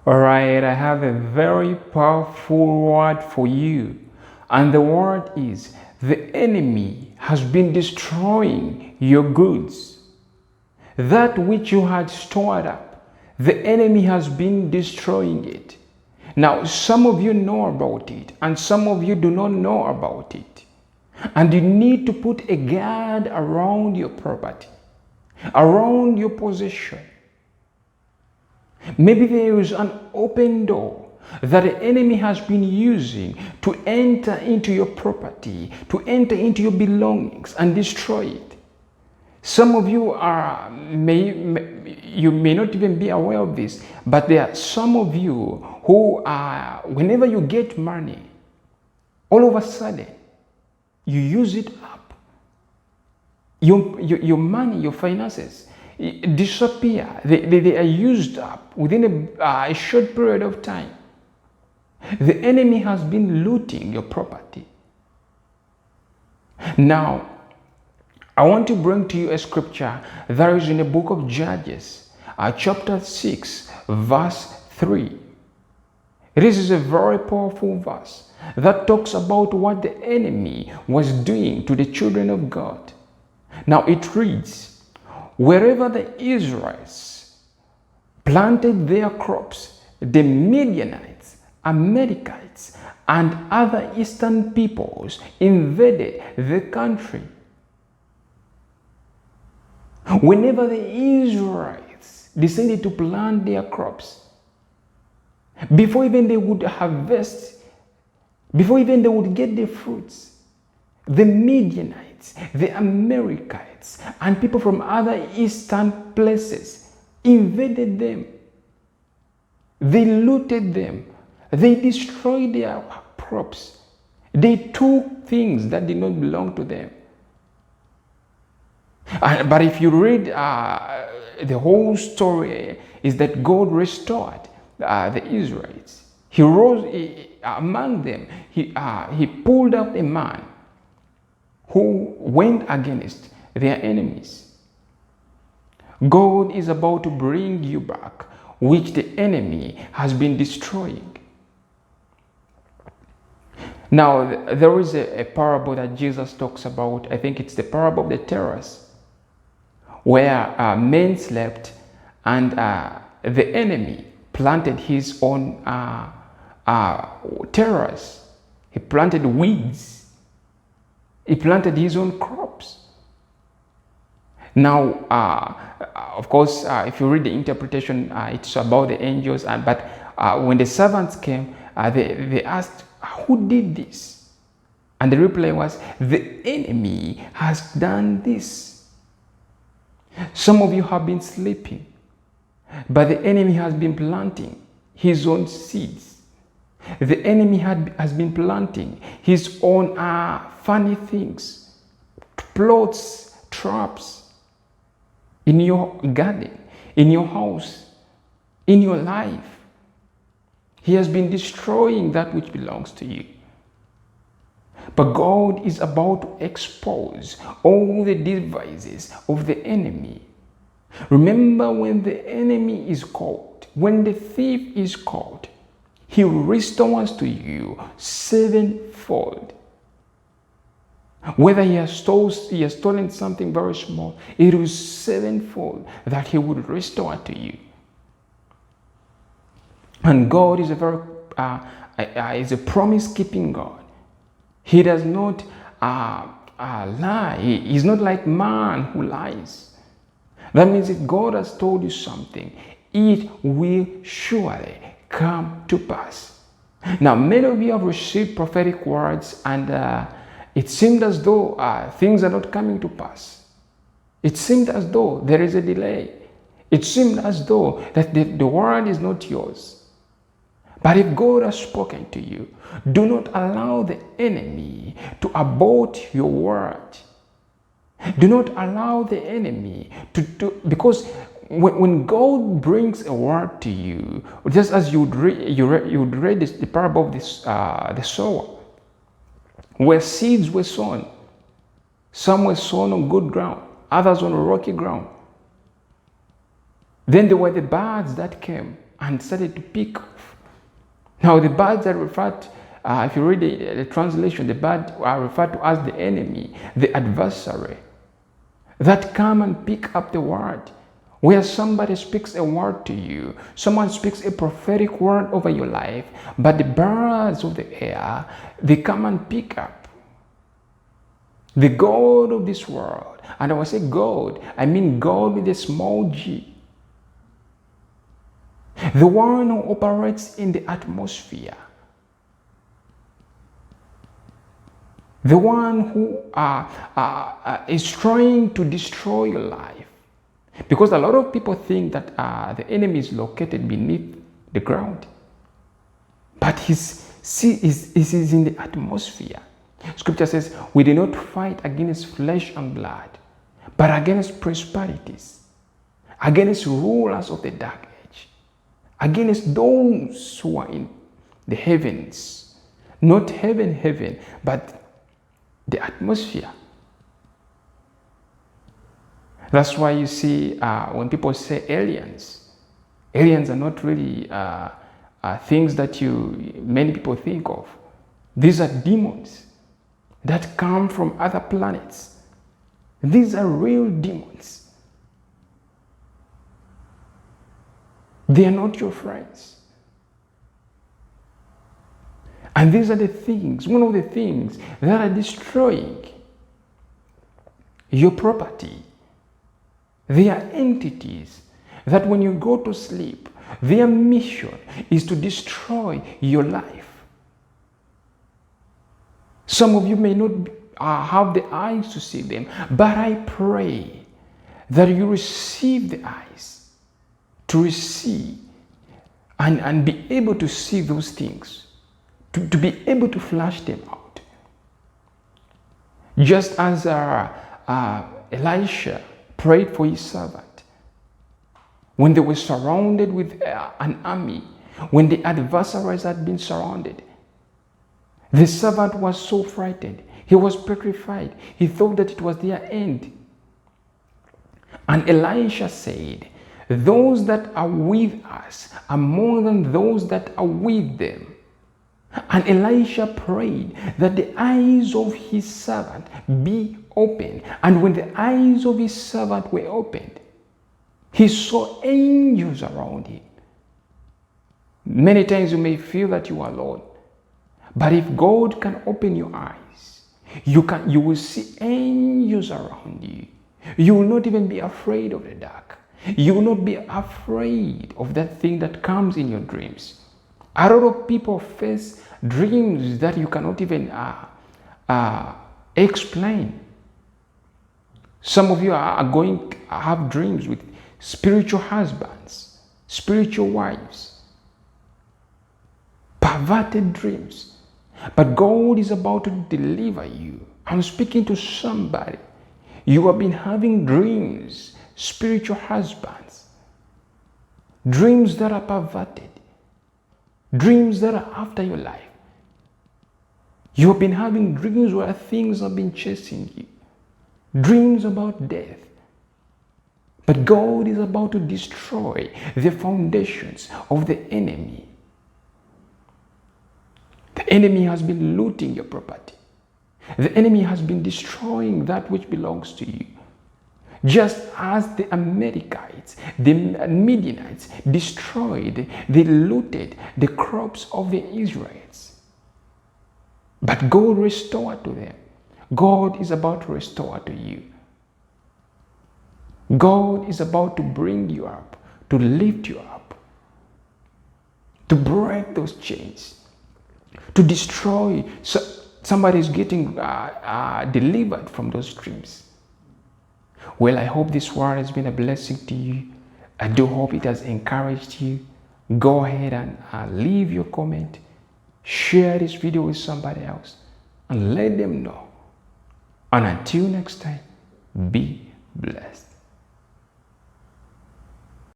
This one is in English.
All right, I have a very powerful word for you. And the word is the enemy has been destroying your goods. That which you had stored up, the enemy has been destroying it. Now, some of you know about it, and some of you do not know about it. And you need to put a guard around your property, around your possession. Maybe there is an open door that the enemy has been using to enter into your property, to enter into your belongings and destroy it. Some of you you may not even be aware of this, but there are some of you who are, whenever you get money, all of a sudden, you use it up. Your money, your finances disappear. They are used up within a short period of time. The enemy has been looting your property. Now, I want to bring to you a scripture that is in the book of Judges, chapter 6, verse 3. This is a very powerful verse that talks about what the enemy was doing to the children of God. Now it reads, wherever the Israelites planted their crops, the Midianites, Amalekites, and other eastern peoples invaded the country. Whenever the Israelites decided to plant their crops, before even they would harvest, before even they would get the fruits, the Midianites, the Amalekites, and people from other eastern places invaded them. They looted them. They destroyed their crops. They took things that did not belong to them. But if you read the whole story, is that God restored the Israelites. He rose among them. He pulled out a man who went against their enemies. God is about to bring you back, which the enemy has been destroying. Now, there is a parable that Jesus talks about. I think it's the parable of the terrace, where men slept and the enemy planted his own terrace. He planted weeds. He planted his own crops. Now, of course, if you read the interpretation, it's about the angels. But when the servants came, they asked, who did this? And the reply was, the enemy has done this. Some of you have been sleeping, but the enemy has been planting his own seeds. The enemy has been planting his own funny things, plots, traps in your garden, in your house, in your life. He has been destroying that which belongs to you. But God is about to expose all the devices of the enemy. Remember, when the enemy is caught, when the thief is caught, he restores to you sevenfold. Whether he has stolen something very small, it is sevenfold that he would restore to you. And God is is a promise-keeping God. He does not lie. He is not like man who lies. That means if God has told you something, it will surely come to pass. Now, many of you have received prophetic words, and it seemed as though things are not coming to pass. It seemed as though there is a delay. It seemed as though that the word is not yours. But if God has spoken to you, do not allow the enemy to abort your word. Do not allow the enemy because when God brings a word to you, just as you would read the parable of the sower, where seeds were sown. Some were sown on good ground, others on rocky ground. Then there were the birds that came and started to pick off. Now the birds are referred, if you read the translation, the birds are referred to as the enemy, the adversary, that come and pick up the word. Where somebody speaks a word to you, someone speaks a prophetic word over your life, but the birds of the air, they come and pick up. The God of this world, and I will say God, I mean God with a small g. The one who operates in the atmosphere. The one who is trying to destroy your life. Because a lot of people think that the enemy is located beneath the ground. But he is in the atmosphere. Scripture says, we do not fight against flesh and blood, but against principalities, against rulers of the dark age, against those who are in the heavens. Not heaven, but the atmosphere. That's why you see when people say aliens are not really things that many people think of. These are demons that come from other planets. These are real demons. They are not your friends. And these are the things, one of the things that are destroying your property. They are entities that when you go to sleep, their mission is to destroy your life. Some of you may not have the eyes to see them, but I pray that you receive the eyes to receive and be able to see those things, to be able to flash them out. Just as Elisha prayed for his servant, when they were surrounded with an army, when the adversaries had been surrounded, the servant was so frightened. He was petrified. He thought that it was their end. And Elisha said, those that are with us are more than those that are with them. And Elisha prayed that the eyes of his servant be opened. And when the eyes of his servant were opened, he saw angels around him. Many times you may feel that you are alone. But if God can open your eyes, you will see angels around you. You will not even be afraid of the dark. You will not be afraid of that thing that comes in your dreams. A lot of people face dreams that you cannot even explain. Some of you are going to have dreams with spiritual husbands, spiritual wives, perverted dreams. But God is about to deliver you. I'm speaking to somebody. You have been having dreams, spiritual husbands, dreams that are perverted, dreams that are after your life. You have been having dreams where things have been chasing you, dreams about death. But God is about to destroy the foundations of the enemy. The enemy has been looting your property. The enemy has been destroying that which belongs to you. Just as the Amalekites, the Midianites destroyed, they looted the crops of the Israelites. But God restored to them. God is about to restore to you. God is about to bring you up, to lift you up, to break those chains, to destroy. Somebody is getting delivered from those dreams. Well, I hope this word has been a blessing to you. I do hope it has encouraged you. Go ahead and leave your comment. Share this video with somebody else and let them know. And until next time, be blessed.